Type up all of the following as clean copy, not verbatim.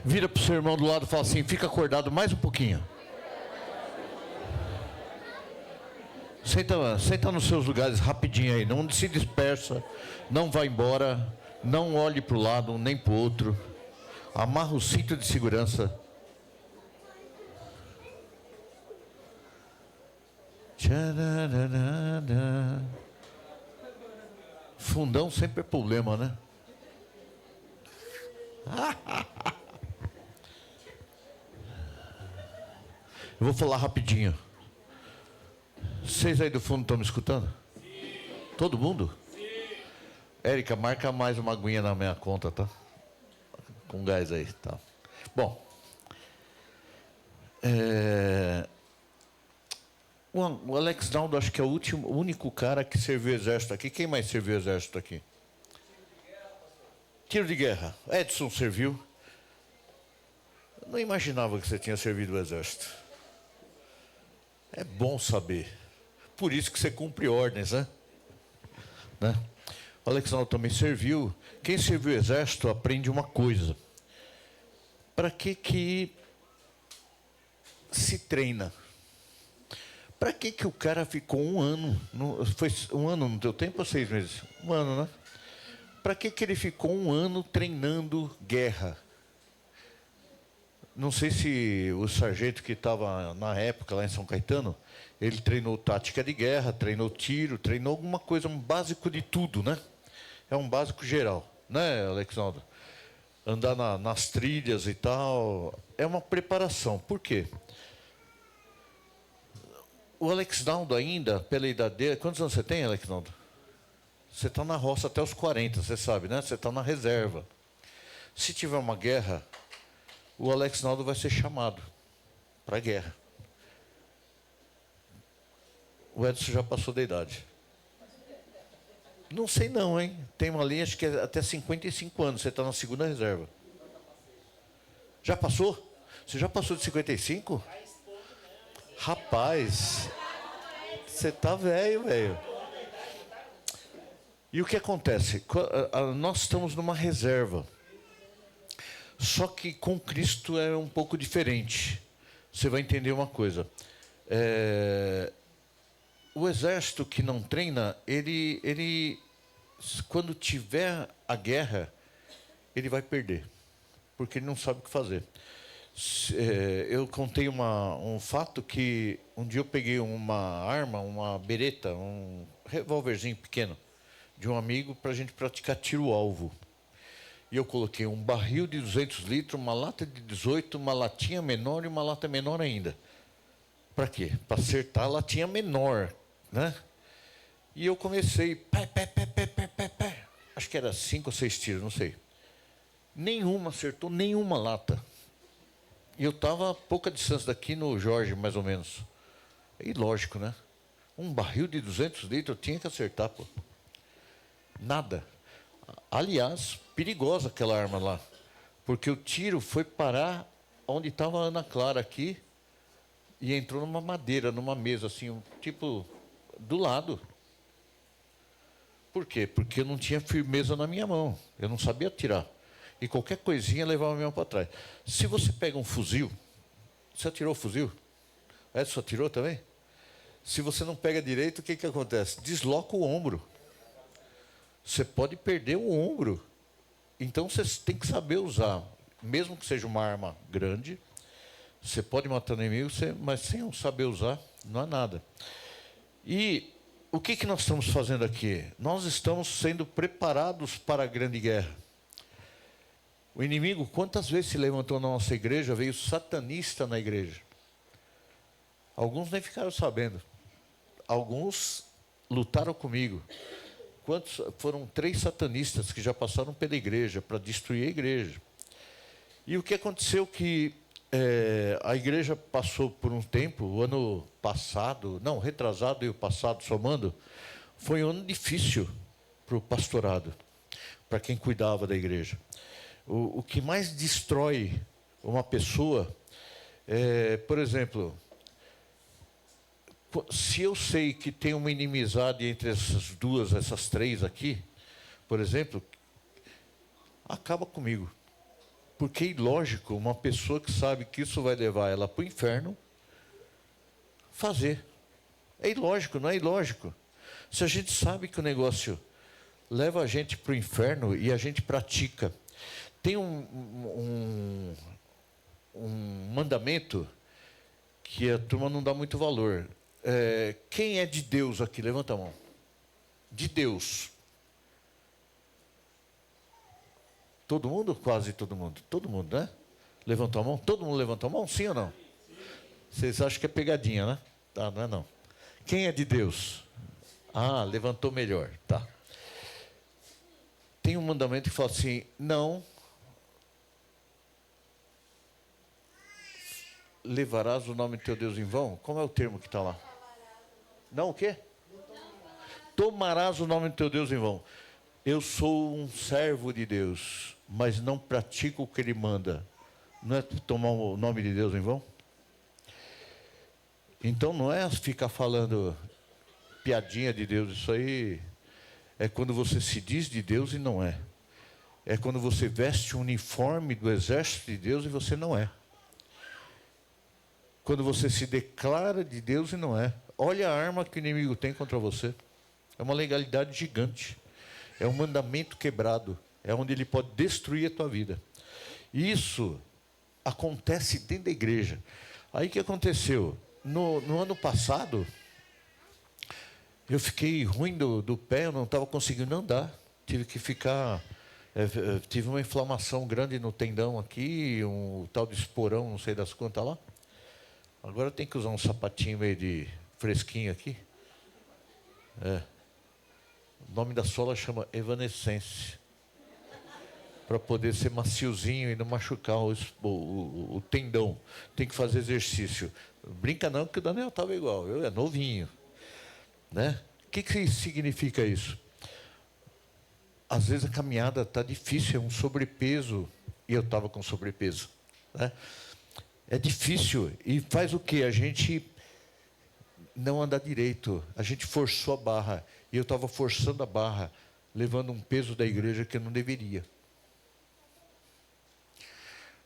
Vira para o seu irmão do lado e fala assim: fica acordado mais um pouquinho. Senta nos seus lugares rapidinho aí. Não se dispersa. Não vá embora. Não olhe para o lado nem para o outro. Amarra o cinto de segurança. Fundão sempre é problema, né? Eu vou falar rapidinho. Vocês aí do fundo estão me escutando? Sim. Todo mundo? Sim. Érica, marca mais uma aguinha na minha conta, tá? Com gás aí, tá? Bom. O Alex Naldo acho que é o único cara que serviu o exército aqui. Quem mais serviu o exército aqui? Tiro de guerra. Edson serviu. Eu não imaginava que você tinha servido o exército. É bom saber. Por isso que você cumpre ordens, né? O Alex Naldo também serviu. Quem serviu o exército aprende uma coisa. Para que se treina? Para que o cara ficou um ano? Foi um ano no teu tempo ou 6 meses? Um ano, né? Para que ele ficou um ano treinando guerra? Não sei se o sargento que estava na época lá em São Caetano, ele treinou tática de guerra, treinou tiro, treinou alguma coisa, um básico de tudo, né? É um básico geral, né, Alexandre? Andar nas trilhas e tal, é uma preparação. Por quê? O Alex Naldo ainda, pela idade dele... Quantos anos você tem, Alex Naldo? Você está na roça até os 40, você sabe, né? Você está na reserva. Se tiver uma guerra, o Alex Naldo vai ser chamado para a guerra. O Edson já passou da idade. Não sei não, hein? Tem uma linha, acho que é até 55 anos. Você está na segunda reserva. Já passou? Você já passou de 55? Rapaz, você tá velho, velho. E o que acontece? Nós estamos numa reserva. Só que com Cristo é um pouco diferente. Você vai entender uma coisa. O exército que não treina, ele quando tiver a guerra, ele vai perder. Porque ele não sabe o que fazer. Eu contei um fato que um dia eu peguei uma arma, uma bereta, um revólverzinho pequeno, de um amigo para a gente praticar tiro-alvo. E eu coloquei um barril de 200 litros, uma lata de 18, uma latinha menor e uma lata menor ainda. Para quê? Para acertar a latinha menor, né? E eu comecei, pé. Acho que era 5 ou 6 tiros, não sei. Nenhuma acertou, nenhuma lata. E eu estava a pouca distância daqui no Jorge, mais ou menos. E lógico, né? Um barril de 200 litros eu tinha que acertar, pô. Nada. Aliás, perigosa aquela arma lá. Porque o tiro foi parar onde estava a Ana Clara aqui e entrou numa madeira, numa mesa, assim, tipo, do lado. Por quê? Porque eu não tinha firmeza na minha mão. Eu não sabia atirar. E qualquer coisinha levava a minha mão para trás. Se você pega um fuzil, você atirou o fuzil? Edson atirou também? Se você não pega direito, o que acontece? Desloca o ombro. Você pode perder o ombro. Então você tem que saber usar. Mesmo que seja uma arma grande, você pode matar o inimigo, mas sem saber usar, não há nada. E o que nós estamos fazendo aqui? Nós estamos sendo preparados para a grande guerra. O inimigo, quantas vezes se levantou na nossa igreja, veio satanista na igreja. Alguns nem ficaram sabendo. Alguns lutaram comigo. Foram 3 satanistas que já passaram pela igreja para destruir a igreja. E o que aconteceu que a igreja passou por um tempo, o ano passado, não, retrasado e o passado somando, foi um ano difícil para o pastorado, para quem cuidava da igreja. O que mais destrói uma pessoa por exemplo, se eu sei que tem uma inimizade entre essas 3 aqui, por exemplo, acaba comigo. Porque é ilógico uma pessoa que sabe que isso vai levar ela para o inferno fazer. É ilógico, não é ilógico. Se a gente sabe que o negócio leva a gente para o inferno e a gente pratica. Tem um mandamento que a turma não dá muito valor. Quem é de Deus aqui? Levanta a mão. De Deus. Todo mundo? Quase todo mundo. Todo mundo, né? Levantou a mão? Todo mundo levantou a mão? Sim ou não? Vocês acham que é pegadinha, né? Tá, não é não. Quem é de Deus? Ah, levantou melhor. Tá. Tem um mandamento que fala assim, não levarás o nome do teu Deus em vão? Como é o termo que está lá? Não o quê? Tomarás o nome do teu Deus em vão. Eu sou um servo de Deus, mas não pratico o que Ele manda. Não é tomar o nome de Deus em vão? Então não é ficar falando piadinha de Deus. Isso aí é quando você se diz de Deus e não é. É quando você veste o uniforme do exército de Deus e você não é. Quando você se declara de Deus e não é. Olha a arma que o inimigo tem contra você. É uma legalidade gigante. É um mandamento quebrado. É onde ele pode destruir a tua vida. Isso acontece dentro da igreja. Aí o que aconteceu? No ano passado, eu fiquei ruim do pé, eu não estava conseguindo andar. Tive que ficar... tive uma inflamação grande no tendão aqui, um tal de esporão, não sei das quantas lá. Agora tem que usar um sapatinho meio de fresquinho aqui. O nome da sola chama Evanescence. Para poder ser maciozinho e não machucar o tendão. Tem que fazer exercício. Brinca não, que o Daniel estava igual. Eu é novinho. Né? O que significa isso? Às vezes a caminhada está difícil, é um sobrepeso. E eu estava com sobrepeso. Né? É difícil. E faz o quê? A gente não anda direito. A gente forçou a barra. E eu estava forçando a barra, levando um peso da igreja que eu não deveria.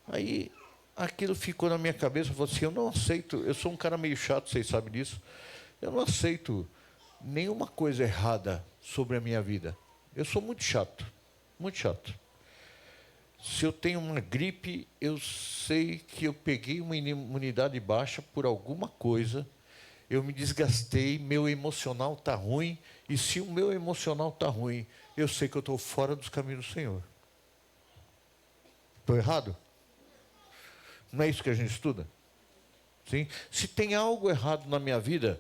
Aí, aquilo ficou na minha cabeça, eu falei assim, eu não aceito, eu sou um cara meio chato, vocês sabem disso, eu não aceito nenhuma coisa errada sobre a minha vida. Eu sou muito chato, muito chato. Se eu tenho uma gripe, eu sei que eu peguei uma imunidade baixa por alguma coisa, eu me desgastei, meu emocional está ruim, e se o meu emocional está ruim, eu sei que eu estou fora dos caminhos do Senhor. Estou errado? Não é isso que a gente estuda? Sim? Se tem algo errado na minha vida,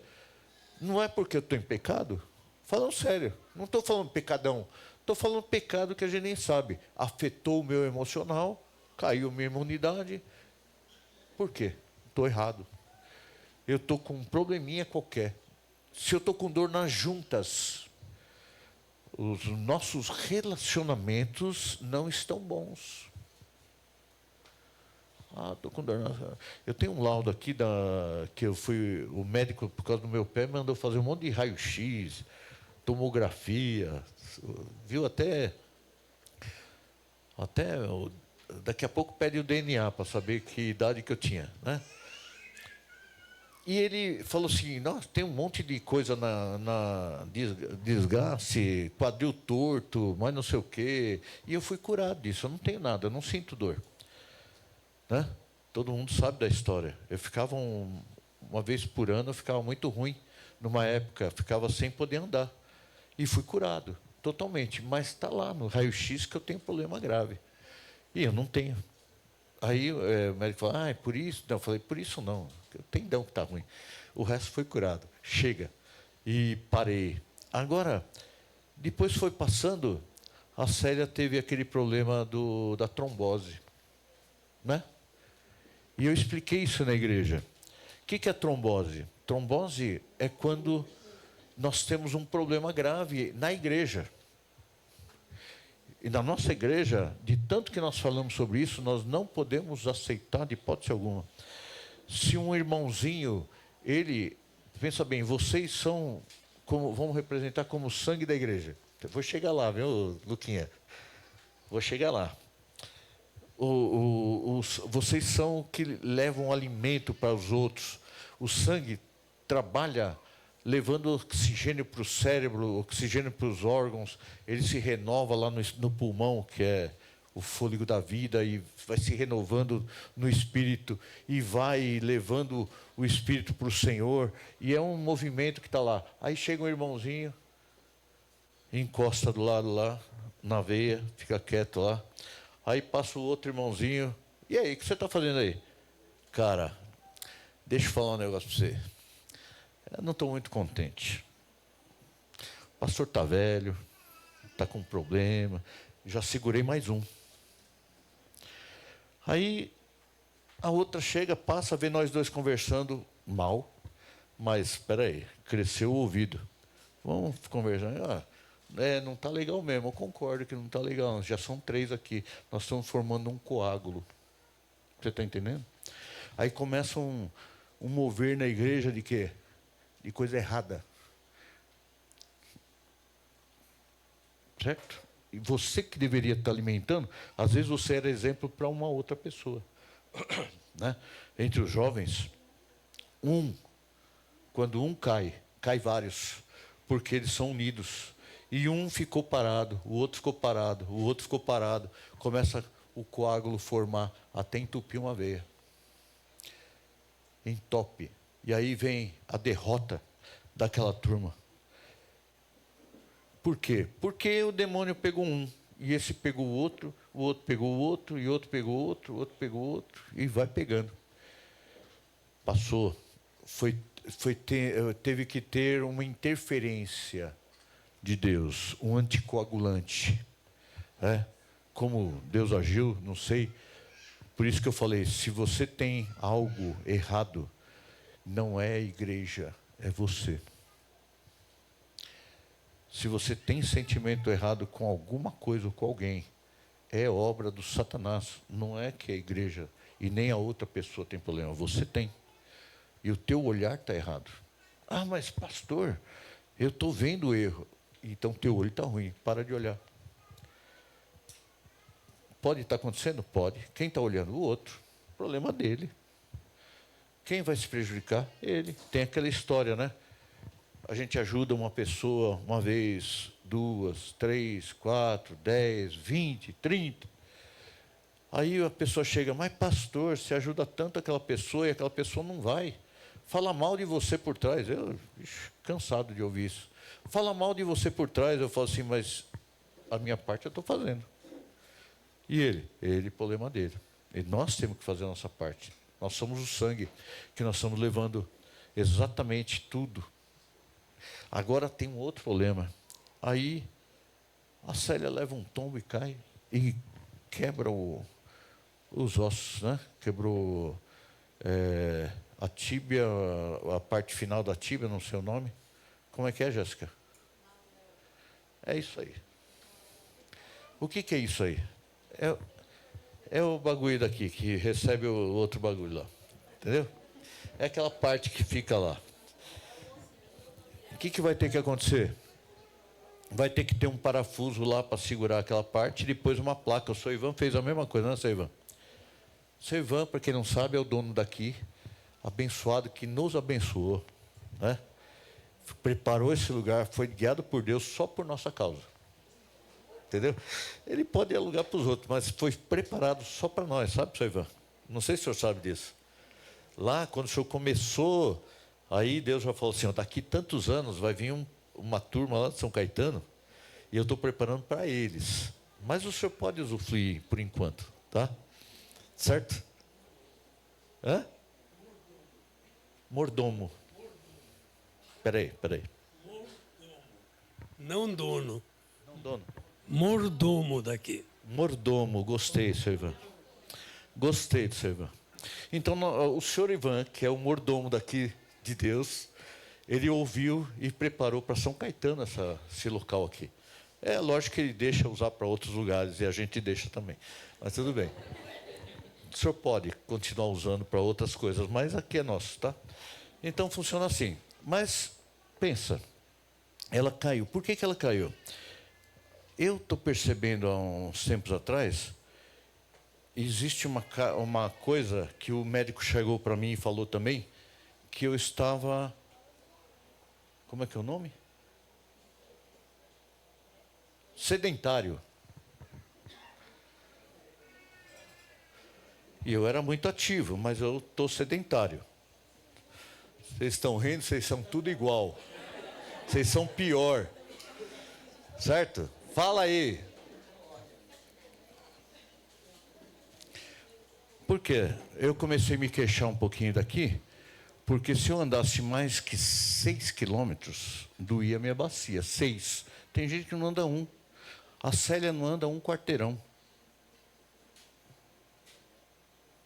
não é porque eu estou em pecado. Falando sério, não estou falando pecadão. Estou falando pecado que a gente nem sabe. Afetou o meu emocional, caiu minha imunidade. Por quê? Estou errado. Eu estou com um probleminha qualquer. Se eu estou com dor nas juntas, os nossos relacionamentos não estão bons. Estou com dor. Eu tenho um laudo aqui que eu fui, o médico, por causa do meu pé, mandou fazer um monte de raio-x, tomografia, viu até daqui a pouco pede o DNA para saber que idade que eu tinha, né? E ele falou assim, nossa, tem um monte de coisa na desgaste, quadril torto, mas não sei o quê. E eu fui curado disso, eu não tenho nada, eu não sinto dor. Né? Todo mundo sabe da história. Eu ficava uma vez por ano, eu ficava muito ruim. Numa época, ficava sem poder andar. E fui curado, totalmente. Mas está lá no raio-x que eu tenho problema grave. E eu não tenho. Aí o médico falou, é por isso? Não, eu falei, por isso não. O tendão que está ruim. O resto foi curado. Chega. E parei. Agora, depois foi passando, a Célia teve aquele problema da trombose. Né? E eu expliquei isso na igreja. O que é trombose? Trombose é quando nós temos um problema grave na igreja. E na nossa igreja, de tanto que nós falamos sobre isso, nós não podemos aceitar de hipótese alguma. Se um irmãozinho, pensa bem, vocês são, vamos representar como o sangue da igreja. Eu vou chegar lá, viu, Luquinha? Vou chegar lá. Vocês são o que levam alimento para os outros. O sangue trabalha levando oxigênio para o cérebro, oxigênio para os órgãos. Ele se renova lá no pulmão, que é o fôlego da vida, e vai se renovando no espírito, e vai levando o espírito para o Senhor. E é um movimento que está lá. Aí chega um irmãozinho, encosta do lado lá, na veia, fica quieto lá. Aí passa o outro irmãozinho. E aí, o que você está fazendo aí? Cara, deixa eu falar um negócio para você. Eu não estou muito contente. O pastor está velho, está com problema. Já segurei mais um. Aí a outra chega, passa, vê nós dois conversando mal. Mas, espera aí, cresceu o ouvido. Vamos conversar. Não está legal mesmo, eu concordo que não está legal. Já são 3 aqui, nós estamos formando um coágulo. Você está entendendo? Aí começa um mover na igreja de quê? De coisa errada. Certo? E você que deveria estar alimentando, às vezes você era exemplo para uma outra pessoa. Né? Entre os jovens, quando um cai vários, porque eles são unidos. E um ficou parado, o outro ficou parado, o outro ficou parado. Começa o coágulo formar, até entupir uma veia. Entope. E aí vem a derrota daquela turma. Por quê? Porque o demônio pegou um, e esse pegou o outro pegou o outro, e outro pegou o outro, o outro pegou o outro, e vai pegando. Passou. Teve que ter uma interferência de Deus, um anticoagulante. Como Deus agiu, não sei. Por isso que eu falei, se você tem algo errado, não é a igreja, é você. Se você tem sentimento errado com alguma coisa ou com alguém, é obra do Satanás. Não é que a igreja e nem a outra pessoa tem problema, você tem. E o teu olhar está errado. Ah, mas pastor, eu estou vendo o erro. Então teu olho está ruim, para de olhar. Pode estar acontecendo? Pode. Quem está olhando? O outro. Problema dele. Quem vai se prejudicar? Ele. Tem aquela história, né? A gente ajuda uma pessoa uma vez, 2, 3, 4, 10, 20, 30. Aí a pessoa chega, mas pastor, você ajuda tanto aquela pessoa e aquela pessoa não vai. Fala mal de você por trás. Eu, cansado de ouvir isso. Fala mal de você por trás. Eu falo assim, mas a minha parte eu estou fazendo. E ele, problema dele. E nós temos que fazer a nossa parte. Nós somos o sangue, que nós estamos levando exatamente tudo. Agora tem um outro problema. Aí a Célia leva um tombo e cai e quebra os ossos, né? Quebrou a tíbia, a parte final da tíbia, não sei o nome. Como é que é, Jéssica? É isso aí. O que é isso aí? É o bagulho daqui, que recebe o outro bagulho lá. Entendeu? É aquela parte que fica lá. O que vai ter que acontecer? Vai ter que ter um parafuso lá para segurar aquela parte e depois uma placa. O seu Ivan fez a mesma coisa, não é, seu Ivan? O seu Ivan, para quem não sabe, é o dono daqui, abençoado, que nos abençoou, né? Preparou esse lugar, foi guiado por Deus só por nossa causa. Entendeu? Ele pode alugar para os outros, mas foi preparado só para nós, sabe, seu Ivan? Não sei se o senhor sabe disso. Lá, quando o senhor começou, aí Deus já falou assim, daqui tantos anos vai vir uma turma lá de São Caetano, e eu estou preparando para eles. Mas o senhor pode usufruir por enquanto, tá? Certo? Hã? Mordomo. Peraí. Não dono. Não dono. Mordomo daqui. Mordomo, gostei, seu Ivan. Gostei do seu Ivan. Então, o senhor Ivan, que é o mordomo daqui de Deus, ele ouviu e preparou para São Caetano esse local aqui. É lógico que ele deixa usar para outros lugares e a gente deixa também. Mas tudo bem. O senhor pode continuar usando para outras coisas, mas aqui é nosso, tá? Então funciona assim. Mas pensa, ela caiu. Por que ela caiu? Eu estou percebendo há uns tempos atrás existe uma coisa que o médico chegou para mim e falou também, que eu estava... Como é que é o nome? Sedentário. E eu era muito ativo, mas eu estou sedentário. Vocês estão rindo, vocês são tudo igual. Vocês são pior. Certo? Fala aí. Por quê? Eu comecei a me queixar um pouquinho daqui, porque se eu andasse mais que 6 quilômetros, doía a minha bacia. 6. Tem gente que não anda 1. A Célia não anda 1 quarteirão.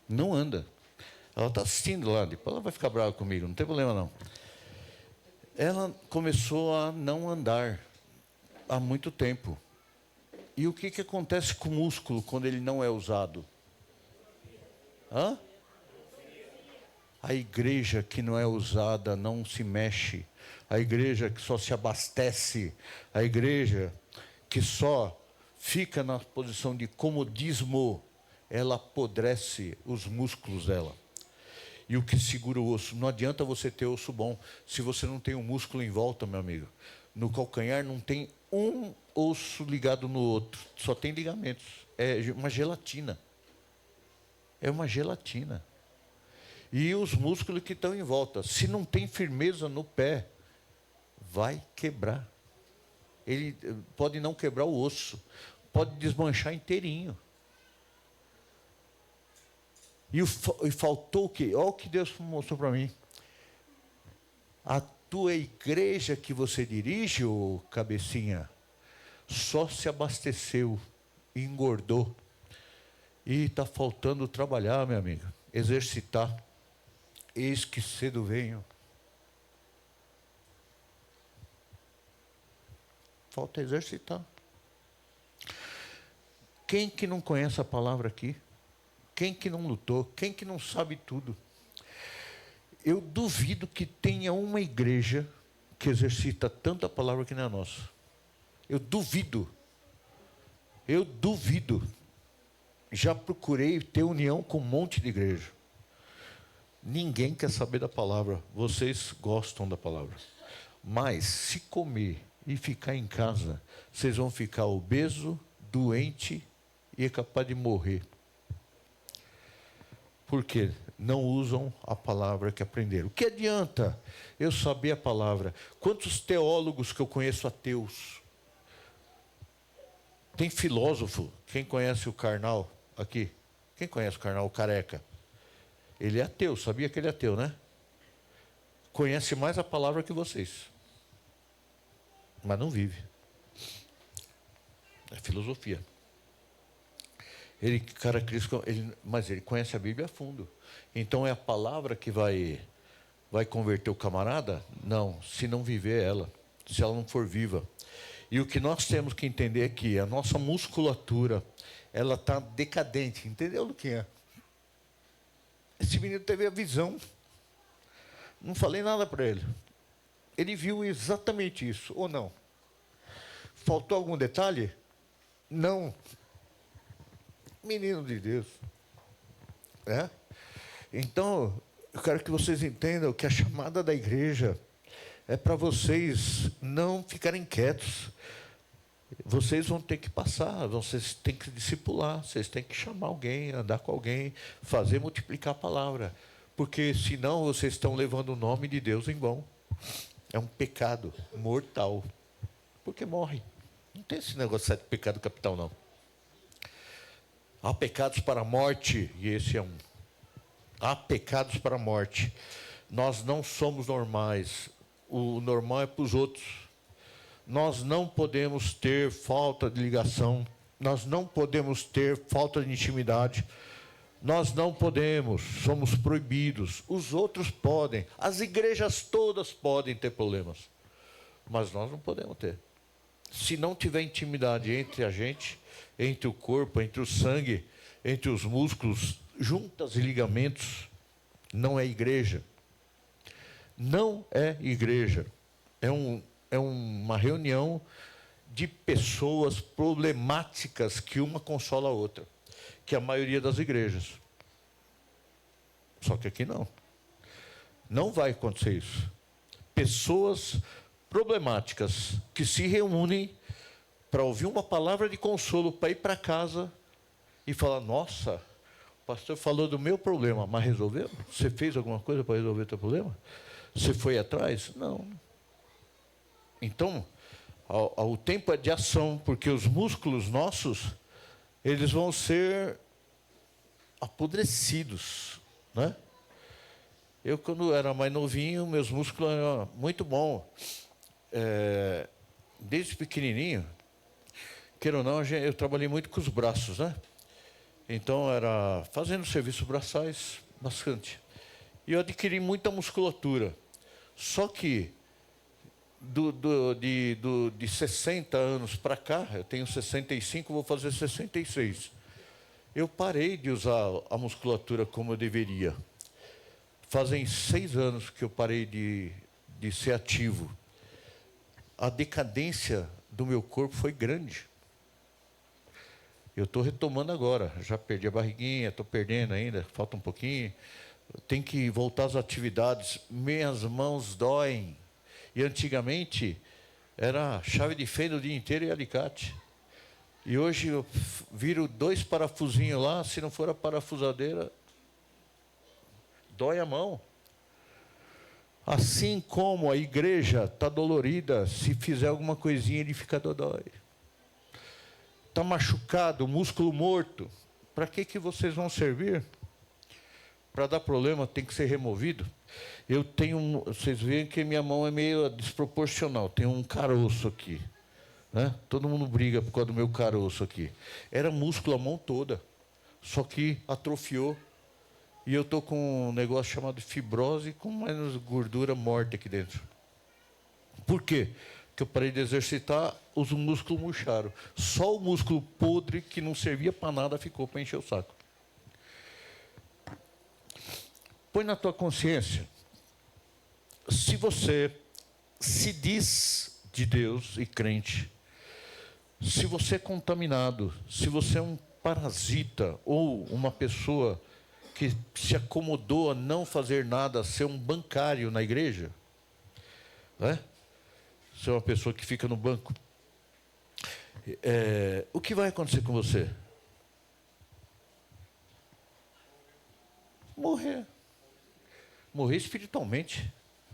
Não anda. Ela está assistindo lá, depois ela vai ficar brava comigo, não tem problema não. Ela começou a não andar há muito tempo. E o que acontece com o músculo quando ele não é usado? Hã? A igreja que não é usada não se mexe. A igreja que só se abastece. A igreja que só fica na posição de comodismo, ela apodrece os músculos dela. E o que segura o osso? Não adianta você ter osso bom se você não tem um músculo em volta, meu amigo. No calcanhar não tem um osso ligado no outro, só tem ligamentos. É uma gelatina. É uma gelatina. E os músculos que estão em volta, se não tem firmeza no pé, vai quebrar. Ele pode não quebrar o osso, pode desmanchar inteirinho. E faltou o quê? Olha o que Deus mostrou para mim. A tua igreja que você dirige, ô cabecinha, só se abasteceu, engordou. E está faltando trabalhar, meu amigo, exercitar. Eis que cedo venho. Falta exercitar. Quem que não conhece a palavra aqui? Quem que não lutou? Quem que não sabe tudo? Eu duvido que tenha uma igreja que exercita tanta palavra que nem a nossa. Eu duvido. Eu duvido. Já procurei ter união com um monte de igreja. Ninguém quer saber da palavra. Vocês gostam da palavra. Mas se comer e ficar em casa, vocês vão ficar obeso, doente e é capaz de morrer. Porque não usam a palavra que aprenderam. O que adianta eu saber a palavra? Quantos teólogos que eu conheço ateus? Tem filósofo. Quem conhece o Karnal aqui? Quem conhece o Karnal, o careca? Ele é ateu, sabia que ele é ateu, né? Conhece mais a palavra que vocês. Mas não vive. É filosofia. Ele caracteriza, mas ele conhece a Bíblia a fundo. Então é a palavra que vai converter o camarada? Não, se não viver ela, se ela não for viva. E o que nós temos que entender é que a nossa musculatura, ela está decadente. Entendeu, Luquinha? Esse menino teve a visão. Não falei nada para ele. Ele viu exatamente isso, ou não? Faltou algum detalhe? Não. Menino de Deus. É? Então, eu quero que vocês entendam que a chamada da igreja é para vocês não ficarem quietos. Vocês vão ter que passar, vocês têm que discipular, vocês têm que chamar alguém, andar com alguém, fazer multiplicar a palavra. Porque senão vocês estão levando o nome de Deus em vão. É um pecado mortal. Porque morre. Não tem esse negócio de 7 pecado capital, não. Há pecados para a morte, e esse é um. Há pecados para a morte. Nós não somos normais. O normal é para os outros. Nós não podemos ter falta de ligação. Nós não podemos ter falta de intimidade. Nós não podemos, somos proibidos. Os outros podem. As igrejas todas podem ter problemas. Mas nós não podemos ter. Se não tiver intimidade entre a gente, entre o corpo, entre o sangue, entre os músculos, juntas e ligamentos, não é igreja. Não é igreja. É uma reunião de pessoas problemáticas que uma consola a outra. que é a maioria das igrejas. Só que aqui não. Não vai acontecer isso. Pessoas problemáticas que se reúnem para ouvir uma palavra de consolo, para ir para casa e falar: nossa, o pastor falou do meu problema, mas resolveu? Você fez alguma coisa para resolver o teu problema? Você foi atrás? Não. Então, o tempo é de ação, porque os músculos nossos, eles vão ser apodrecidos, né? Eu, quando era mais novinho, meus músculos eram muito bons. Desde pequenininho, queira ou não, eu trabalhei muito com os braços, né? Então, era fazendo serviços braçais, bastante. E eu adquiri muita musculatura. Só que, de 60 anos para cá, eu tenho 65, vou fazer 66. Eu parei de usar a musculatura como eu deveria. Fazem 6 anos que eu parei de ser ativo. A decadência do meu corpo foi grande. Eu estou retomando agora. Já perdi a barriguinha, estou perdendo ainda, falta um pouquinho. Tenho que voltar às atividades. Minhas mãos doem. E antigamente era chave de fenda o dia inteiro e alicate. E hoje eu viro 2 parafusinhos lá, se não for a parafusadeira, dói a mão. Assim como a igreja está dolorida, se fizer alguma coisinha ele fica dodói. Está machucado, músculo morto. Para que vocês vão servir? Para dar problema tem que ser removido. Eu tenho, vocês veem que minha mão é meio desproporcional, tem um caroço aqui, né? Todo mundo briga por causa do meu caroço aqui. Era músculo a mão toda, só que atrofiou. E eu estou com um negócio chamado fibrose, com menos gordura morta aqui dentro. Por quê? Porque eu parei de exercitar, os músculos murcharam. Só o músculo podre, que não servia para nada, ficou para encher o saco. Põe na tua consciência, se você se diz de Deus e crente, se você é contaminado, se você é um parasita ou uma pessoa que se acomodou a não fazer nada, a ser um bancário na igreja, né? Ser uma pessoa que fica no banco, o que vai acontecer com você? Morrer. Morrer espiritualmente.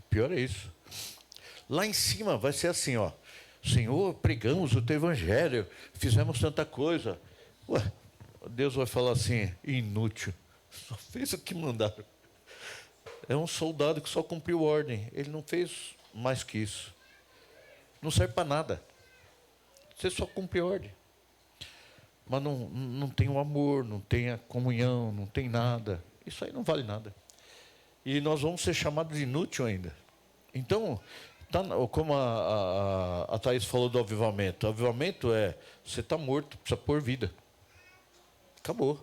Pior é isso. Lá em cima vai ser assim, ó. Senhor, pregamos o teu evangelho, fizemos tanta coisa. Ué, Deus vai falar assim: inútil, só fez o que mandaram. É um soldado que só cumpriu ordem. Ele não fez mais que isso. Não serve para nada. Você só cumpre ordem. Mas não tem o amor, não tem a comunhão, não tem nada. Isso aí não vale nada. E nós vamos ser chamados de inútil ainda. Então, como a Thaís falou do avivamento. O avivamento é, você está morto, precisa pôr vida. Acabou.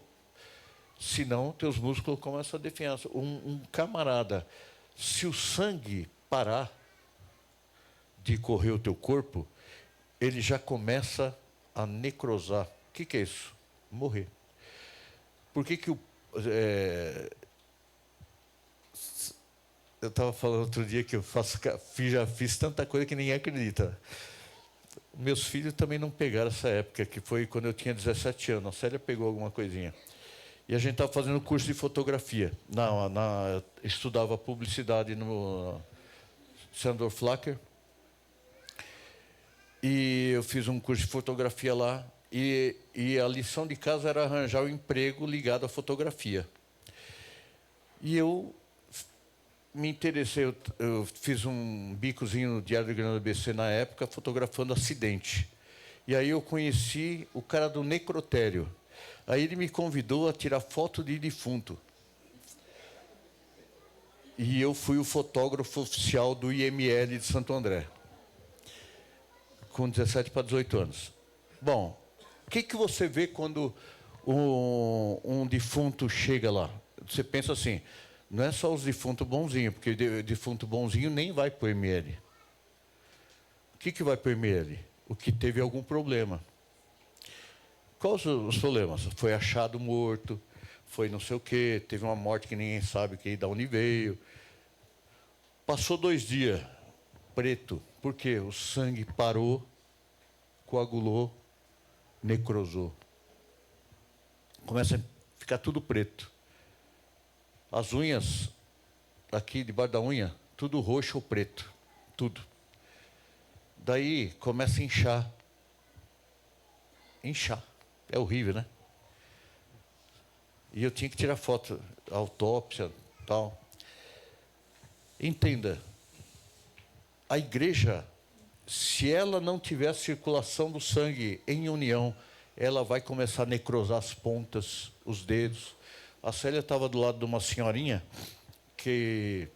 Senão, teus músculos começam a definhar. Um camarada, se o sangue parar de correr o teu corpo, ele já começa a necrosar. O que é isso? Morrer. Por que eu estava falando outro dia que já fiz tanta coisa que ninguém acredita. Meus filhos também não pegaram essa época, que foi quando eu tinha 17 anos. A Célia pegou alguma coisinha. E a gente estava fazendo curso de fotografia. Eu estudava publicidade no Sandor Flacker. E eu fiz um curso de fotografia lá. E a lição de casa era arranjar um emprego ligado à fotografia. E eu me interessei, eu fiz um bicozinho no Diário do Grande ABC na época, fotografando acidente. E aí eu conheci o cara do necrotério. Aí ele me convidou a tirar foto de defunto. E eu fui o fotógrafo oficial do IML de Santo André, com 17 para 18 anos. Bom, o que você vê quando um defunto chega lá? Você pensa assim, não é só os defuntos bonzinhos, porque defunto bonzinho nem vai para o IML. O que vai para o IML? O que teve algum problema. Quais os problemas? Foi achado morto, foi não sei o quê, teve uma morte que ninguém sabe de onde veio. Passou 2 dias, preto. Por quê? O sangue parou, coagulou, necrosou. Começa a ficar tudo preto. As unhas, aqui debaixo da unha, tudo roxo ou preto. Tudo. Daí começa a inchar. Inchar. É horrível, né? E eu tinha que tirar foto, autópsia, tal. Entenda, a igreja, se ela não tiver circulação do sangue em união, ela vai começar a necrosar as pontas, os dedos. A Célia estava do lado de uma senhorinha que,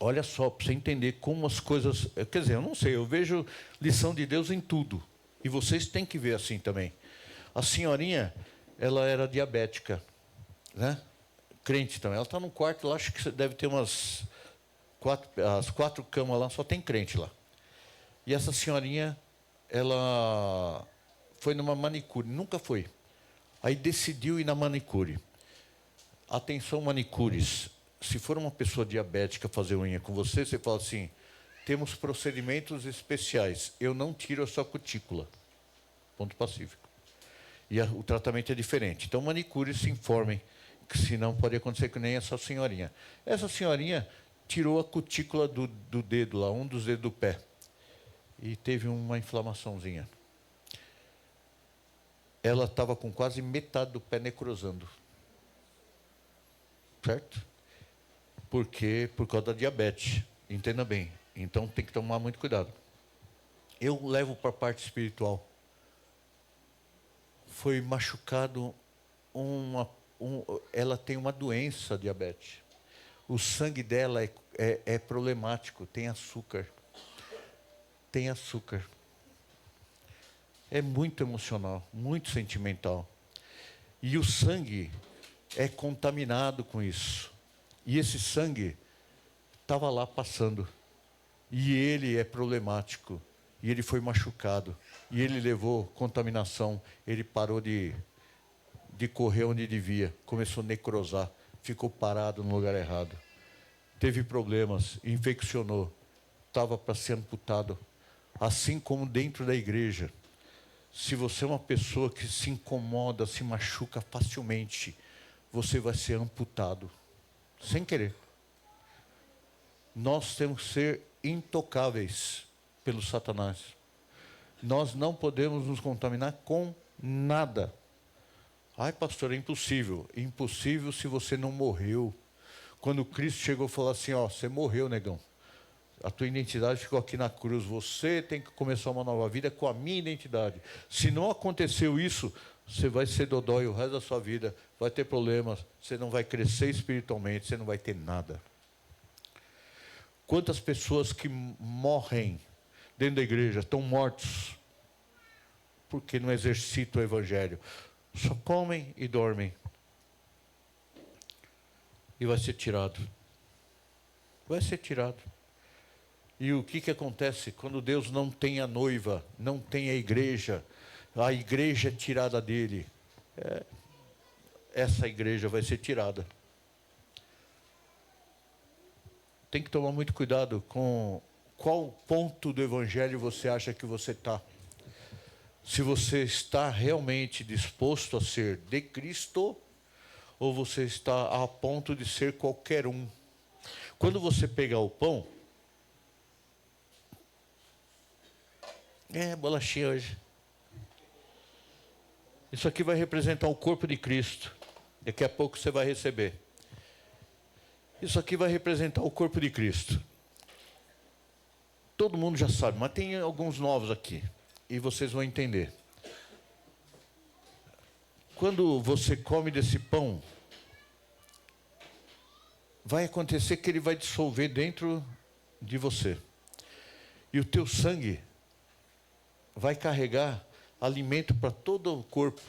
olha só, para você entender como as coisas... Quer dizer, eu não sei, eu vejo lição de Deus em tudo. E vocês têm que ver assim também. A senhorinha, ela era diabética, né? Crente também. Ela está num quarto lá, acho que deve ter umas 4 camas lá, só tem crente lá. E essa senhorinha, ela foi numa manicure, nunca foi. Aí decidiu ir na manicure. Atenção, manicures. Se for uma pessoa diabética fazer unha com você, você fala assim, temos procedimentos especiais. Eu não tiro a sua cutícula. Ponto pacífico. E o tratamento é diferente. Então, manicures se informem, que senão pode acontecer que nem essa senhorinha. Essa senhorinha tirou a cutícula do dedo lá, um dos dedos do pé. E teve uma inflamaçãozinha. Ela estava com quase metade do pé necrosando. Certo? Porque por causa da diabetes. Entenda bem. Então tem que tomar muito cuidado. Eu levo para a parte espiritual. Foi machucado ela tem uma doença, diabetes. O sangue dela é problemático, tem açúcar. Tem açúcar. É muito emocional, muito sentimental. E o sangue é contaminado com isso. E esse sangue estava lá passando. E ele é problemático. E ele foi machucado. E ele levou contaminação. Ele parou de correr onde devia. Começou a necrosar. Ficou parado no lugar errado. Teve problemas. Infeccionou. Estava para ser amputado. Assim como dentro da igreja. Se você é uma pessoa que se incomoda, se machuca facilmente, você vai ser amputado. Sem querer. Nós temos que ser intocáveis pelo Satanás. Nós não podemos nos contaminar com nada. Ai, pastor, é impossível. Impossível se você não morreu. Quando Cristo chegou e falou assim, ó, você morreu, negão. A tua identidade ficou aqui na cruz. Você tem que começar uma nova vida com a minha identidade. Se não aconteceu isso, você vai ser dodói o resto da sua vida. Vai ter problemas. Você não vai crescer espiritualmente. Você não vai ter nada. Quantas pessoas que morrem dentro da igreja estão mortos porque não exercitam o evangelho. Só comem e dormem. E vai ser tirado. Vai ser tirado. E o que acontece quando Deus não tem a noiva, não tem a igreja é tirada dele. Essa igreja vai ser tirada. Tem que tomar muito cuidado com qual ponto do evangelho você acha que você está. Se você está realmente disposto a ser de Cristo, ou você está a ponto de ser qualquer um. Quando você pegar o pão, bolachinha hoje. Isso aqui vai representar o corpo de Cristo. Daqui a pouco você vai receber. Isso aqui vai representar o corpo de Cristo. Todo mundo já sabe, mas tem alguns novos aqui. E vocês vão entender. Quando você come desse pão, vai acontecer que ele vai dissolver dentro de você. E o teu sangue vai carregar alimento para todo o corpo.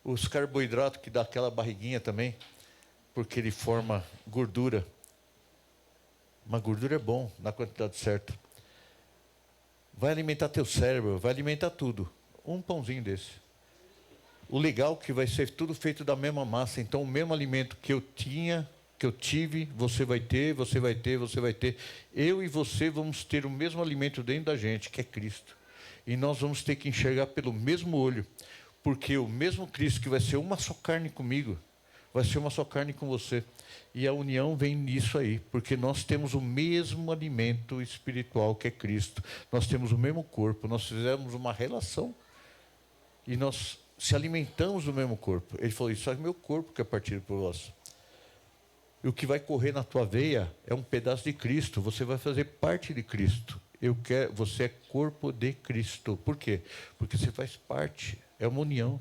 Os carboidratos que dá aquela barriguinha também, porque ele forma gordura. Uma gordura é bom, na quantidade certa. Vai alimentar teu cérebro, vai alimentar tudo. Um pãozinho desse. O legal é que vai ser tudo feito da mesma massa. Então, o mesmo alimento que eu tinha, que eu tive, você vai ter, você vai ter, você vai ter. Eu e você vamos ter o mesmo alimento dentro da gente, que é Cristo. E nós vamos ter que enxergar pelo mesmo olho. Porque o mesmo Cristo que vai ser uma só carne comigo, vai ser uma só carne com você. E a união vem nisso aí, porque nós temos o mesmo alimento espiritual que é Cristo. Nós temos o mesmo corpo, nós fizemos uma relação e nós se alimentamos do mesmo corpo. Ele falou, isso é meu corpo que é partido por vós. E o que vai correr na tua veia é um pedaço de Cristo, você vai fazer parte de Cristo. Você é corpo de Cristo. Por quê? Porque você faz parte, é uma união.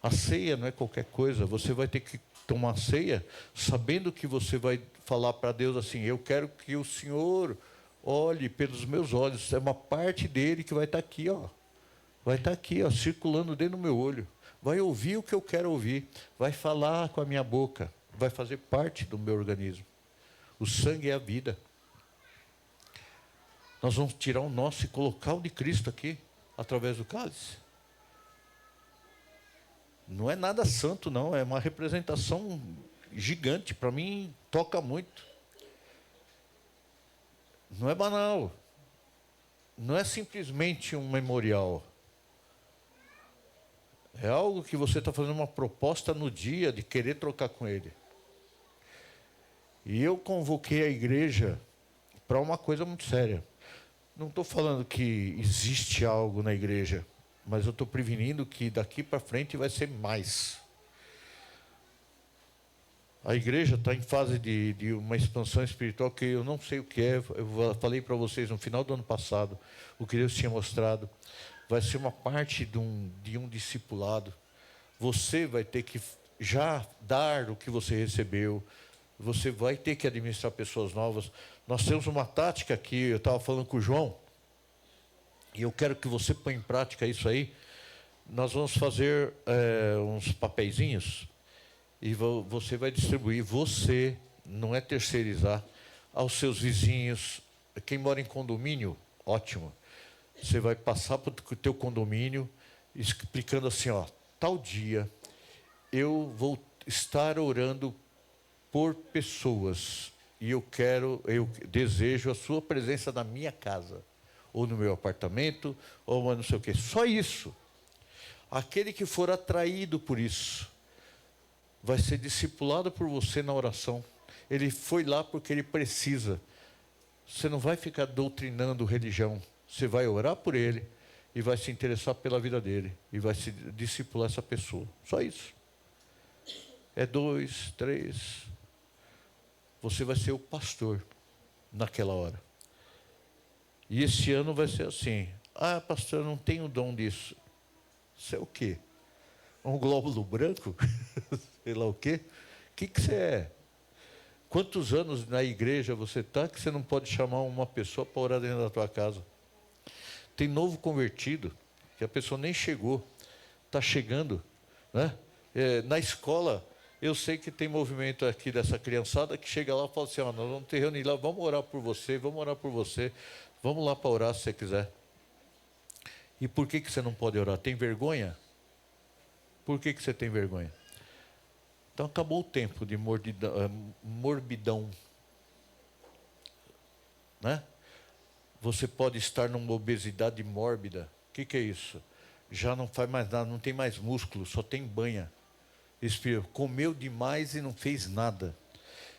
A ceia não é qualquer coisa, você vai ter que tomar a ceia sabendo que você vai falar para Deus assim, eu quero que o Senhor olhe pelos meus olhos, é uma parte dele que vai estar aqui, ó. Vai estar aqui, ó, circulando dentro do meu olho. Vai ouvir o que eu quero ouvir. Vai falar com a minha boca. Vai fazer parte do meu organismo. O sangue é a vida. Nós vamos tirar o nosso e colocar o de Cristo aqui, através do cálice. Não é nada santo, não. É uma representação gigante. Para mim, toca muito. Não é banal. Não é simplesmente um memorial. É algo que você está fazendo uma proposta no dia de querer trocar com ele. E eu convoquei a igreja para uma coisa muito séria. Não estou falando que existe algo na igreja, mas eu estou prevenindo que daqui para frente vai ser mais. A igreja está em fase de uma expansão espiritual que eu não sei o que é. Eu falei para vocês no final do ano passado, o que Deus tinha mostrado. Vai ser uma parte de um discipulado. Você vai ter que já dar o que você recebeu. Você vai ter que administrar pessoas novas. Nós temos uma tática que eu estava falando com o João, e eu quero que você ponha em prática isso aí. Nós vamos fazer uns papeizinhos, e você vai distribuir. Você não é terceirizar aos seus vizinhos. Quem mora em condomínio, ótimo. Você vai passar para o teu condomínio explicando assim, ó, tal dia eu vou estar orando por pessoas e eu desejo a sua presença na minha casa, ou no meu apartamento, ou não sei o quê. Só isso. Aquele que for atraído por isso vai ser discipulado por você na oração. Ele foi lá porque ele precisa. Você não vai ficar doutrinando religião. Você vai orar por ele e vai se interessar pela vida dele e vai se discipular essa pessoa. Só isso. É 2, 3. Você vai ser o pastor naquela hora. E esse ano vai ser assim. Ah, pastor, eu não tenho dom disso. Você é o quê? Um glóbulo branco? Sei lá o quê? O que você é? Quantos anos na igreja você está que você não pode chamar uma pessoa para orar dentro da tua casa? Tem novo convertido, que a pessoa nem chegou, está chegando, né? Na escola, eu sei que tem movimento aqui dessa criançada que chega lá e fala assim, ó, nós vamos ter reunir lá, vamos orar por você, vamos lá para orar se você quiser. E por que você não pode orar? Tem vergonha? Por que você tem vergonha? Então acabou o tempo de morbidão, né? Você pode estar numa obesidade mórbida. O que é isso? Já não faz mais nada, não tem mais músculo, só tem banha. Comeu demais e não fez nada.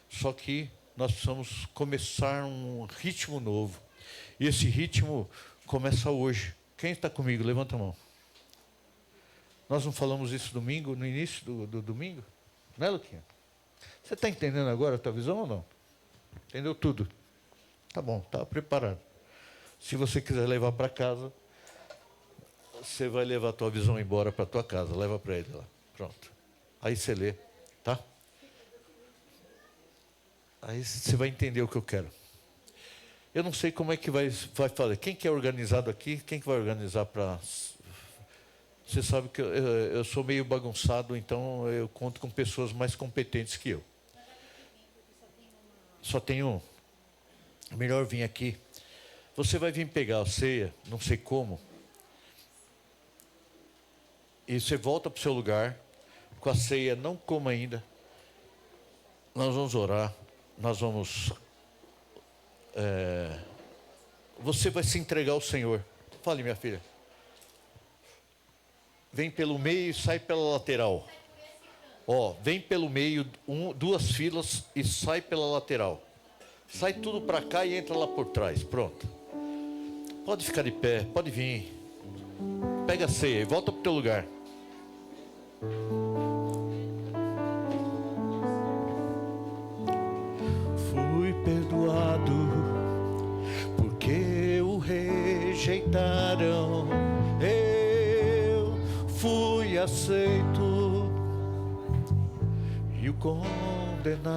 Só que nós precisamos começar um ritmo novo. E esse ritmo começa hoje. Quem está comigo? Levanta a mão. Nós não falamos isso domingo, no início do domingo? Não é, Luquinha? Você está entendendo agora a tua visão ou não? Entendeu tudo? Tá bom, está preparado. Se você quiser levar para casa, você vai levar a tua visão embora para a tua casa. Leva para ele lá. Pronto. Aí você lê, tá? Aí você vai entender o que eu quero. Eu não sei como é que vai fazer. Quem que é organizado aqui? Quem que vai organizar para... Você sabe que eu sou meio bagunçado, então eu conto com pessoas mais competentes que eu. Só tem um. Melhor vir aqui. Você vai vir pegar a ceia, não sei como. E você volta para o seu lugar, com a ceia, não coma ainda. Nós vamos orar, nós vamos... você vai se entregar ao Senhor. Fale, minha filha. Vem pelo meio e sai pela lateral. Ó, vem pelo meio, duas filas e sai pela lateral. Sai tudo para cá e entra lá por trás. Pronto. Pode ficar de pé, pode vir. Pega a ceia e volta para o teu lugar. Fui perdoado porque o rejeitaram. Eu fui aceito e o condenaram.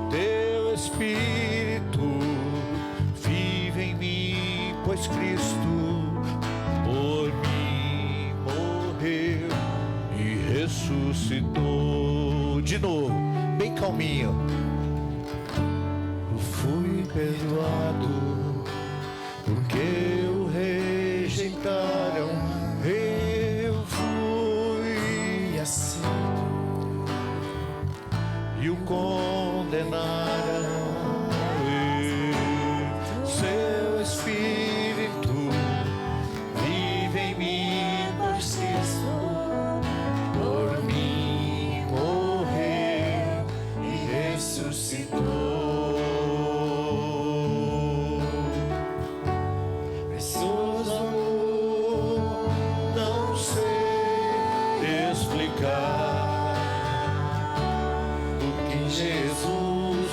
Teu Espírito vive em mim, pois Cristo por mim morreu e ressuscitou. De novo, bem calminho. Fui perdoado porque o rejeitaram. Eu fui assim e o condenaram. Seu Espírito vive em mim, pois Cristo por mim morreu e ressuscitou. Precioso amor, não sei explicar o que Jesus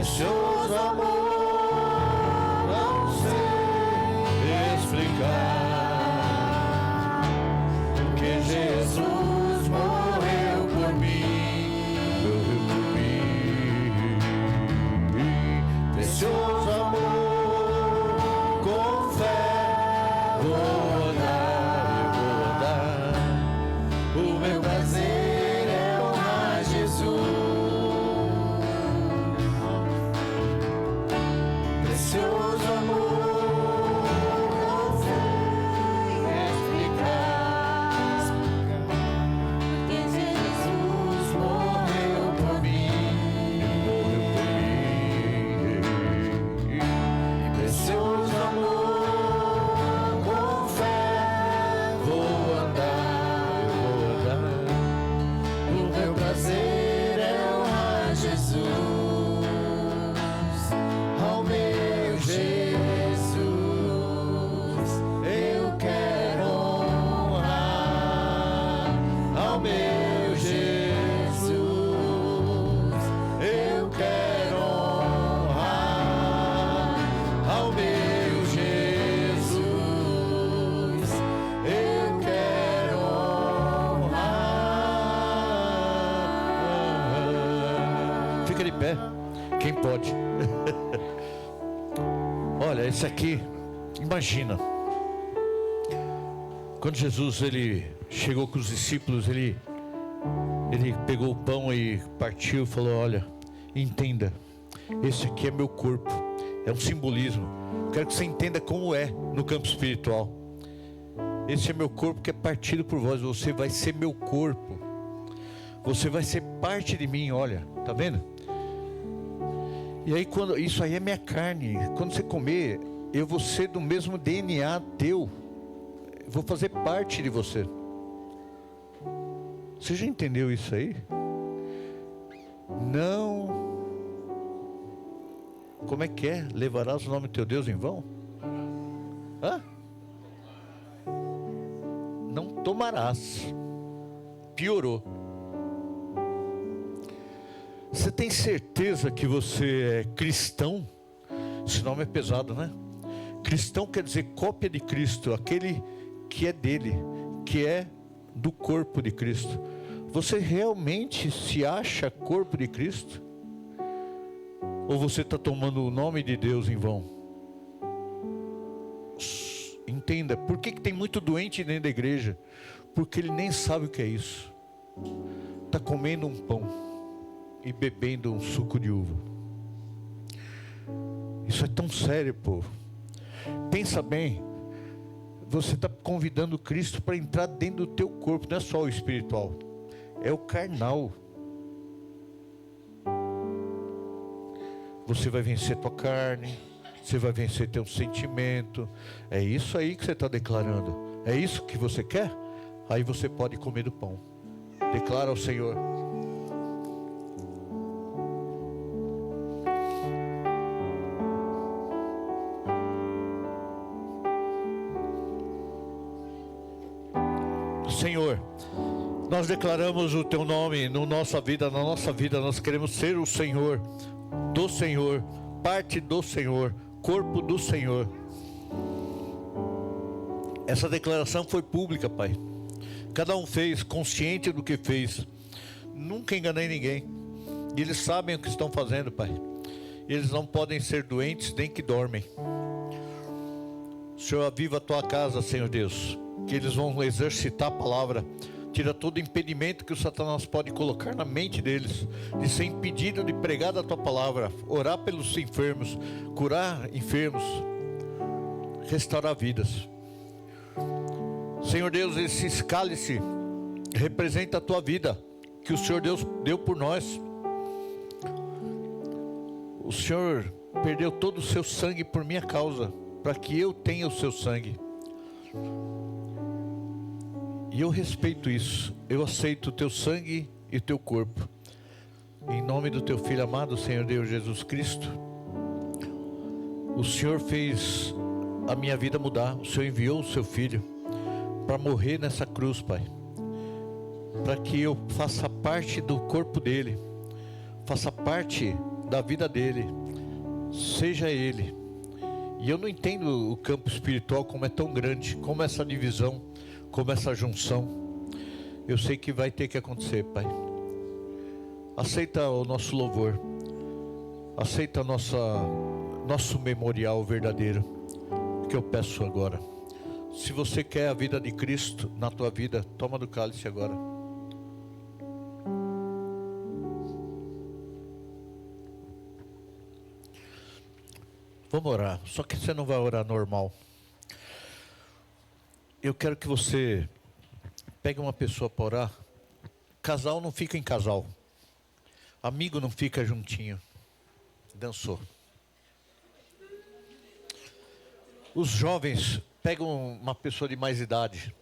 precioso amor, não sei explicar, porque Jesus morreu por mim, precioso amor, com fé vou andar, o meu prazer é honrar Jesus. Precioso amor, não sei explicar, porque Jesus morreu por mim, precioso amor, com fé vou andar, o meu prazer é honrar Jesus. Ao meu Jesus, eu quero honrar. Ao meu Jesus, eu quero honrar. Ao meu Jesus, eu quero honrar. Fica de pé, quem pode. Olha, esse aqui, imagina, quando Jesus ele chegou com os discípulos, ele pegou o pão e partiu e falou: olha, entenda, esse aqui é meu corpo, é um simbolismo, quero que você entenda como é no campo espiritual. Esse é meu corpo que é partido por vós, você vai ser meu corpo, você vai ser parte de mim, olha, tá vendo? E aí, quando isso aí é minha carne, quando você comer, eu vou ser do mesmo DNA teu, vou fazer parte de você. Você já entendeu isso aí? Não. Como é que é? Levarás o nome do teu Deus em vão? Hã? Não tomarás. Piorou. Você tem certeza que você é cristão? Esse nome é pesado, né? Cristão quer dizer cópia de Cristo, aquele que é dele, que é do corpo de Cristo. Você realmente se acha corpo de Cristo? Ou você está tomando o nome de Deus em vão? Entenda, por que tem muito doente dentro da igreja? Porque ele nem sabe o que é isso. Está comendo um pão e bebendo um suco de uva. Isso é tão sério, povo. Pensa bem, você está convidando Cristo para entrar dentro do teu corpo. Não é só o espiritual, é o carnal. Você vai vencer tua carne, você vai vencer teu sentimento. É isso aí que você está declarando. É isso que você quer? Aí você pode comer do pão. Declara ao Senhor. Senhor, nós declaramos o teu nome na nossa vida, nós queremos ser o Senhor, do Senhor, parte do Senhor, corpo do Senhor. Essa declaração foi pública, Pai. Cada um fez, consciente do que fez. Nunca enganei ninguém. E eles sabem o que estão fazendo, Pai. Eles não podem ser doentes nem que dormem. Senhor, aviva a tua casa, Senhor Deus, que eles vão exercitar a palavra. Tira todo impedimento que o Satanás pode colocar na mente deles, de ser impedido de pregar a tua palavra, orar pelos enfermos, curar enfermos, restaurar vidas. Senhor Deus, esse cálice representa a tua vida, que o Senhor Deus deu por nós. O Senhor perdeu todo o seu sangue por minha causa, para que eu tenha o seu sangue. E eu respeito isso. Eu aceito o teu sangue e o teu corpo. Em nome do teu Filho amado, Senhor Deus Jesus Cristo. O Senhor fez a minha vida mudar. O Senhor enviou o seu Filho para morrer nessa cruz, Pai. Para que eu faça parte do corpo dele. Faça parte da vida dele seja ele. E eu não entendo o campo espiritual como é tão grande, como essa divisão, como essa junção. Eu sei que vai ter que acontecer, Pai. Aceita o nosso louvor, aceita nosso memorial verdadeiro, que eu peço agora. Se você quer a vida de Cristo na tua vida, toma do cálice agora. Vamos orar, só que você não vai orar normal. Eu quero que você pegue uma pessoa para orar. Casal não fica em casal, amigo não fica juntinho. Dançou. Os jovens pegam uma pessoa de mais idade,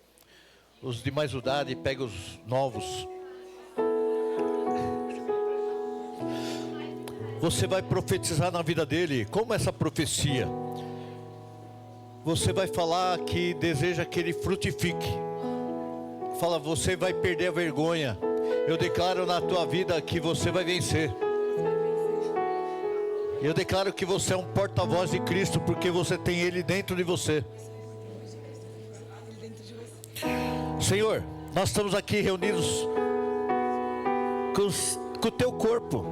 os de mais idade pegam os novos. Você vai profetizar na vida dele. Como essa profecia? Você vai falar que deseja que ele frutifique. Fala, você vai perder a vergonha. Eu declaro na tua vida que você vai vencer. Eu declaro que você é um porta-voz de Cristo, porque você tem Ele dentro de você. Senhor, nós estamos aqui reunidos com o teu corpo.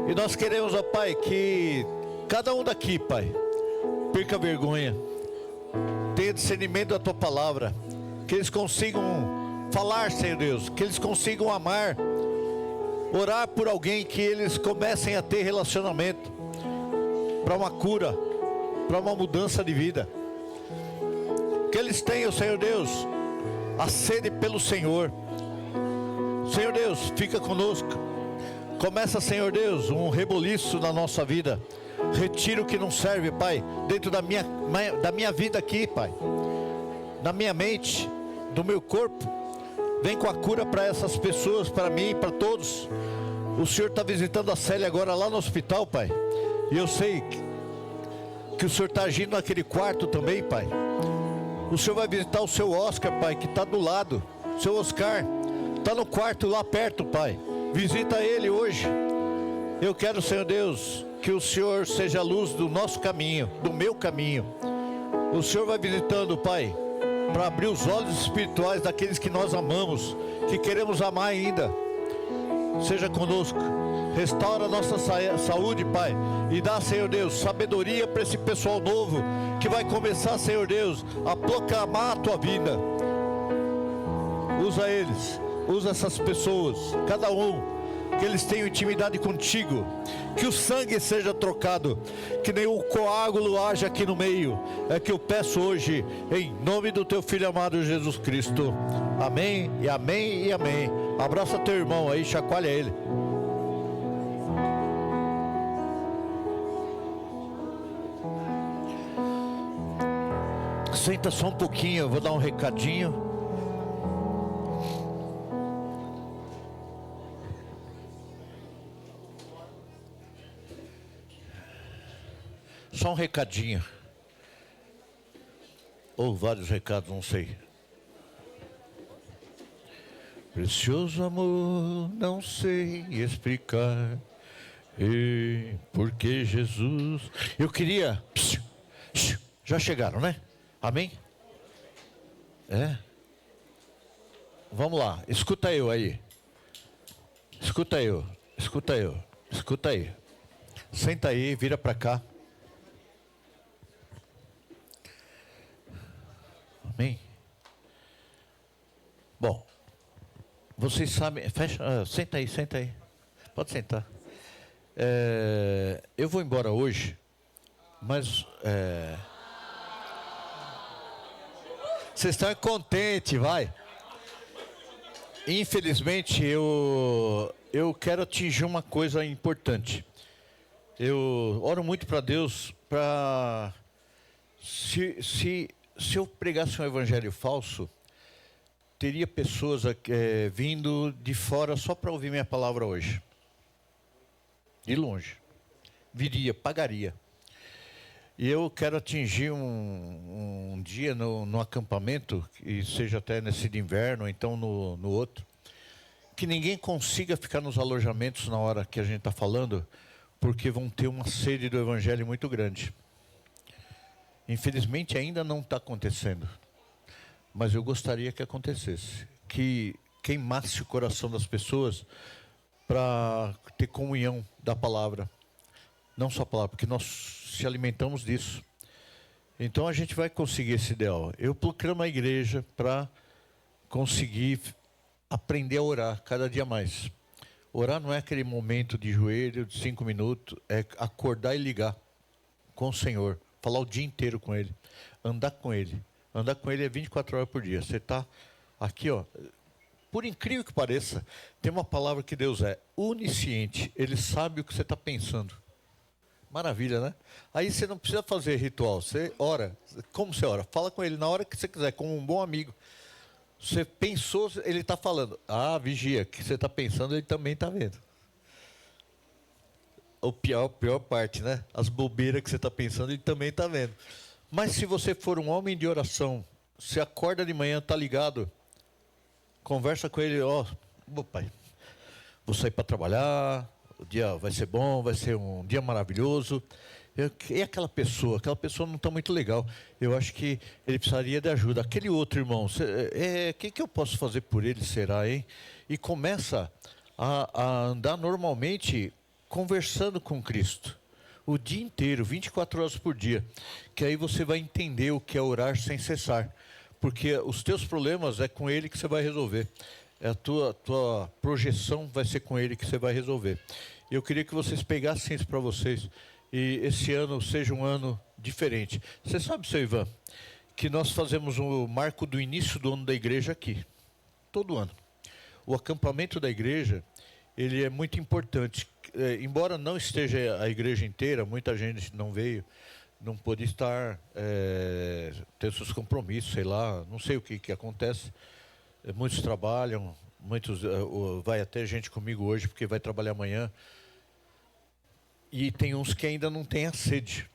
E nós queremos, ó Pai, que cada um daqui, Pai, perca a vergonha, tenha discernimento da tua palavra, que eles consigam falar, Senhor Deus, que eles consigam amar, orar por alguém, que eles comecem a ter relacionamento para uma cura, para uma mudança de vida, que eles tenham, Senhor Deus, a sede pelo Senhor. Senhor Deus, fica conosco. Começa, Senhor Deus, um reboliço na nossa vida. Retira o que não serve, Pai, dentro da minha vida aqui, Pai, na minha mente, do meu corpo. Vem com a cura para essas pessoas, para mim, para todos. O Senhor está visitando a Célia agora lá no hospital, Pai. E eu sei que o Senhor está agindo naquele quarto também, Pai. O Senhor vai visitar o seu Oscar, Pai, que está do lado. Seu Oscar está no quarto lá perto, Pai. Visita ele hoje. Eu quero, Senhor Deus, que o Senhor seja a luz do nosso caminho, do meu caminho. O Senhor vai visitando, Pai, para abrir os olhos espirituais daqueles que nós amamos, que queremos amar ainda. Seja conosco. Restaura a nossa saúde, Pai, e dá, Senhor Deus, sabedoria para esse pessoal novo que vai começar, Senhor Deus, a proclamar a tua vida. Usa eles. Usa essas pessoas, cada um, que eles tenham intimidade contigo, que o sangue seja trocado, que nenhum coágulo haja aqui no meio. É que eu peço hoje, em nome do teu Filho amado Jesus Cristo. Amém, e amém, e amém. Abraça teu irmão aí, chacoalha ele. Senta só um pouquinho, eu vou dar um recadinho. Só um recadinho, ou vários recados, não sei. Precioso amor, não sei explicar, e porque Jesus... Eu queria... Já chegaram, né? Amém? É? Vamos lá, escuta eu aí. Escuta eu, escuta eu, escuta aí. Senta aí, vira pra cá. Amém? Bom, vocês sabem, fecha, senta aí, pode sentar. Eu vou embora hoje, mas vocês estão contentes, vai. Infelizmente, eu quero atingir uma coisa importante. Eu oro muito para Deus, para se eu pregasse um evangelho falso, teria pessoas vindo de fora só para ouvir minha palavra hoje. De longe. Viria, pagaria. E eu quero atingir um dia no acampamento, e seja até nesse de inverno, ou então no outro, que ninguém consiga ficar nos alojamentos na hora que a gente está falando, porque vão ter uma sede do Evangelho muito grande. Infelizmente ainda não está acontecendo, mas eu gostaria que acontecesse, que queimasse o coração das pessoas para ter comunhão da palavra. Não só a palavra, porque nós se alimentamos disso. Então a gente vai conseguir esse ideal. Eu proclamo a igreja para conseguir aprender a orar cada dia mais. Orar não é aquele momento de joelho de 5 minutos, é acordar e ligar com o Senhor, falar o dia inteiro com Ele, andar com Ele. Andar com Ele é 24 horas por dia. Você está aqui, ó. Por incrível que pareça, tem uma palavra que Deus é onisciente. Ele sabe o que você está pensando. Maravilha, né? Aí você não precisa fazer ritual. Você ora. Como você ora? Fala com Ele na hora que você quiser, como um bom amigo. Você pensou, Ele está falando. Ah, vigia, o que você está pensando, Ele também está vendo. A pior parte, né? As bobeiras que você está pensando, Ele também está vendo. Mas se você for um homem de oração, você acorda de manhã, está ligado, conversa com Ele, ó, pai, vou sair para trabalhar, o dia vai ser bom, vai ser um dia maravilhoso. E aquela pessoa não está muito legal. Eu acho que ele precisaria de ajuda. Aquele outro irmão, o que eu posso fazer por ele, será, hein? E começa a andar normalmente conversando com Cristo. O dia inteiro, 24 horas por dia. Que aí você vai entender o que é orar sem cessar. Porque os teus problemas é com Ele que você vai resolver. A tua projeção vai ser com Ele que você vai resolver. Eu queria que vocês pegassem isso para vocês. E esse ano seja um ano diferente. Você sabe, seu Ivan, que nós fazemos o marco do início do ano da igreja aqui. Todo ano. O acampamento da igreja, ele é muito importante. Embora não esteja a igreja inteira, muita gente não veio, não pôde estar, ter seus compromissos, sei lá, não sei o que acontece. Muitos trabalham, muitos vai até gente comigo hoje, porque vai trabalhar amanhã. E tem uns que ainda não têm a sede.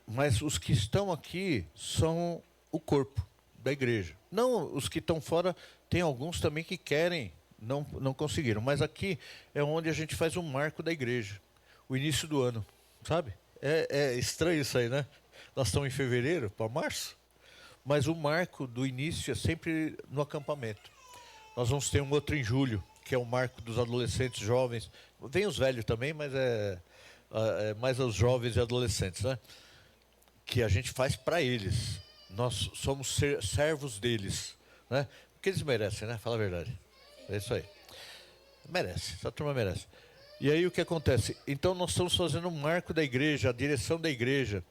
Mas os que estão aqui são o corpo da igreja. Não, os que estão fora, tem alguns também que querem, não conseguiram. Mas aqui é onde a gente faz um marco da igreja. O início do ano, sabe? É estranho isso aí, né? Nós estamos em fevereiro para março. Mas o marco do início é sempre no acampamento. Nós vamos ter um outro em julho, que é o marco dos adolescentes jovens. Vem os velhos também, mas é mais os jovens e adolescentes, né? Que a gente faz para eles. Nós somos servos deles, né? Porque eles merecem, né? Fala a verdade. É isso aí. Merece, essa turma merece. E aí o que acontece? Então nós estamos fazendo um marco da igreja, a direção da igreja,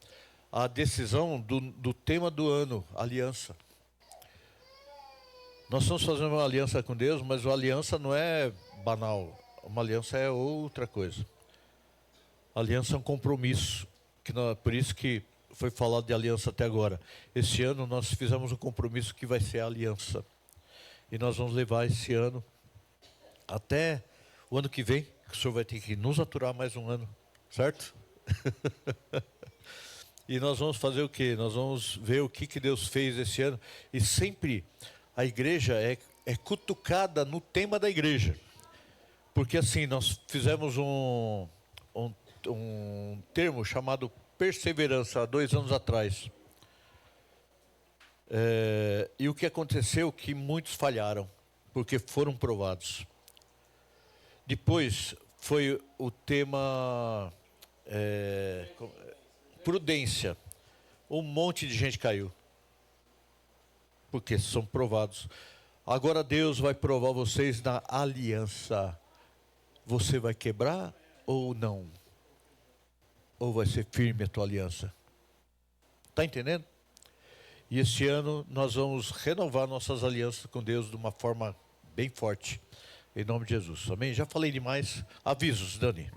a decisão do tema do ano, aliança. Nós estamos fazendo uma aliança com Deus, mas a aliança não é banal. Uma aliança é outra coisa. A aliança é um compromisso, por isso que foi falado de aliança até agora. Esse ano nós fizemos um compromisso que vai ser a aliança. E nós vamos levar esse ano até o ano que vem, que o senhor vai ter que nos aturar mais um ano, certo? E nós vamos fazer o quê? Nós vamos ver o que Deus fez esse ano. E sempre a igreja é cutucada no tema da igreja. Porque assim, nós fizemos um termo chamado perseverança há 2 anos atrás. E o que aconteceu? Que muitos falharam, porque foram provados. Depois foi o tema prudência. Um monte de gente caiu, porque são provados. Agora Deus vai provar vocês na aliança. Você vai quebrar ou não? Ou vai ser firme a tua aliança? Está entendendo? E esse ano nós vamos renovar nossas alianças com Deus de uma forma bem forte. Em nome de Jesus. Amém? Já falei demais. Avisos, Dani.